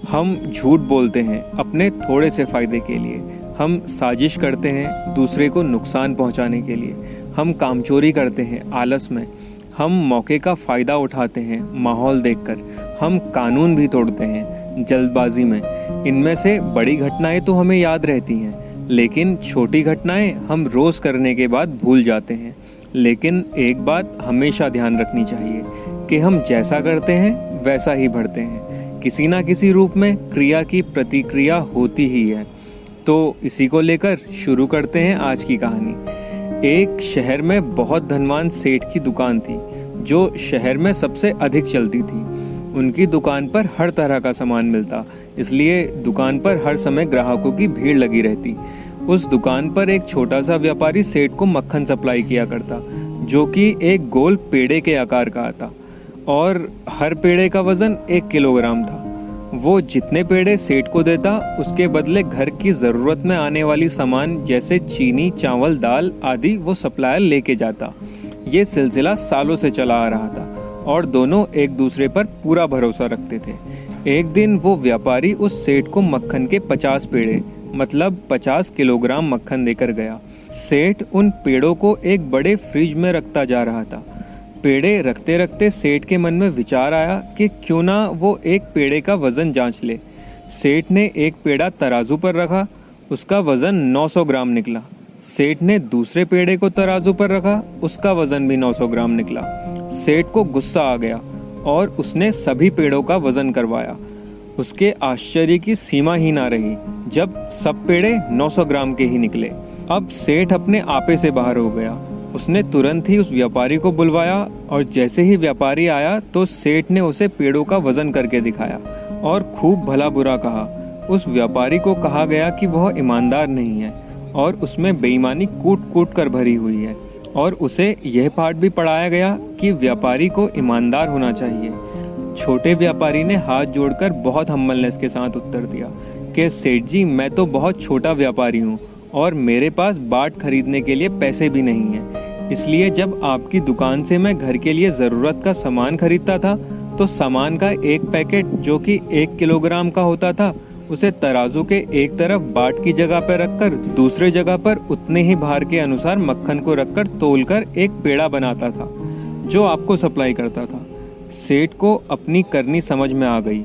हम झूठ बोलते हैं अपने थोड़े से फ़ायदे के लिए। हम साजिश करते हैं दूसरे को नुकसान पहुंचाने के लिए। हम कामचोरी करते हैं आलस में। हम मौके का फ़ायदा उठाते हैं माहौल देखकर। हम कानून भी तोड़ते हैं जल्दबाजी में। इनमें से बड़ी घटनाएं तो हमें याद रहती हैं, लेकिन छोटी घटनाएं हम रोज़ करने के बाद भूल जाते हैं। लेकिन एक बात हमेशा ध्यान रखनी चाहिए कि हम जैसा करते हैं वैसा ही बढ़ते हैं। किसी ना किसी रूप में क्रिया की प्रतिक्रिया होती ही है। तो इसी को लेकर शुरू करते हैं आज की कहानी। एक शहर में बहुत धनवान सेठ की दुकान थी, जो शहर में सबसे अधिक चलती थी। उनकी दुकान पर हर तरह का सामान मिलता, इसलिए दुकान पर हर समय ग्राहकों की भीड़ लगी रहती। उस दुकान पर एक छोटा सा व्यापारी सेठ को मक्खन सप्लाई किया करता, जो कि एक गोल पेड़े के आकार का आता और हर पेड़े का वजन 1 किलोग्राम था। वो जितने पेड़े सेठ को देता, उसके बदले घर की ज़रूरत में आने वाली सामान जैसे चीनी, चावल, दाल आदि वो सप्लायर लेके जाता। ये सिलसिला सालों से चला आ रहा था और दोनों एक दूसरे पर पूरा भरोसा रखते थे। एक दिन वो व्यापारी उस सेठ को मक्खन के 50 पेड़े मतलब 50 किलोग्राम मक्खन देकर गया। सेठ उन पेड़ों को एक बड़े फ्रिज में रखता जा रहा था। पेड़े रखते रखते सेठ के मन में विचार आया कि क्यों ना वो एक पेड़े का वज़न जांच ले। सेठ ने एक पेड़ा तराजू पर रखा, उसका वज़न 900 ग्राम निकला। सेठ ने दूसरे पेड़े को तराजू पर रखा, उसका वज़न भी 900 ग्राम निकला। सेठ को गुस्सा आ गया और उसने सभी पेड़ों का वज़न करवाया। उसके आश्चर्य की सीमा ही ना रही जब सब पेड़े 900 ग्राम के ही निकले। अब सेठ अपने आपे से बाहर हो गया। उसने तुरंत ही उस व्यापारी को बुलवाया और जैसे ही व्यापारी आया तो सेठ ने उसे पेड़ों का वजन करके दिखाया और खूब भला बुरा कहा। उस व्यापारी को कहा गया कि वह ईमानदार नहीं है और उसमें बेईमानी कूट कूट कर भरी हुई है, और उसे यह पाठ भी पढ़ाया गया कि व्यापारी को ईमानदार होना चाहिए। छोटे व्यापारी ने हाथ जोड़कर बहुत हम्बलनेस के साथ उत्तर दिया कि सेठ जी, मैं तो बहुत छोटा व्यापारी हूँ और मेरे पास बाट खरीदने के लिए पैसे भी नहीं हैं। इसलिए जब आपकी दुकान से मैं घर के लिए ज़रूरत का सामान खरीदता था, तो सामान का एक पैकेट जो कि 1 किलोग्राम का होता था, उसे तराजू के एक तरफ बाट की जगह पर रखकर दूसरे जगह पर उतने ही भार के अनुसार मक्खन को रखकर तोलकर एक पेड़ा बनाता था, जो आपको सप्लाई करता था। सेठ को अपनी करनी समझ में आ गई।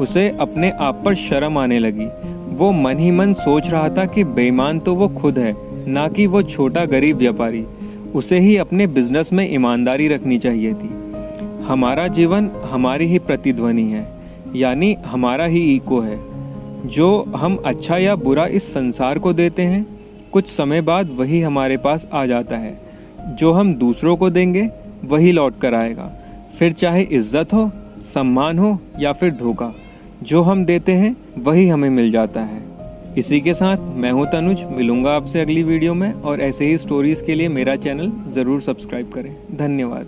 उसे अपने आप पर शर्म आने लगी। वो मन ही मन सोच रहा था कि बेईमान तो वो खुद है, ना कि वो छोटा गरीब व्यापारी। उसे ही अपने बिजनेस में ईमानदारी रखनी चाहिए थी। हमारा जीवन हमारी ही प्रतिध्वनि है, यानी हमारा ही ईको है। जो हम अच्छा या बुरा इस संसार को देते हैं, कुछ समय बाद वही हमारे पास आ जाता है। जो हम दूसरों को देंगे वही लौट कर आएगा, फिर चाहे इज्जत हो, सम्मान हो या फिर धोखा। जो हम देते हैं वही हमें मिल जाता है। इसी के साथ मैं हूं तनुज, मिलूंगा आपसे अगली वीडियो में, और ऐसे ही स्टोरीज़ के लिए मेरा चैनल ज़रूर सब्सक्राइब करें। धन्यवाद।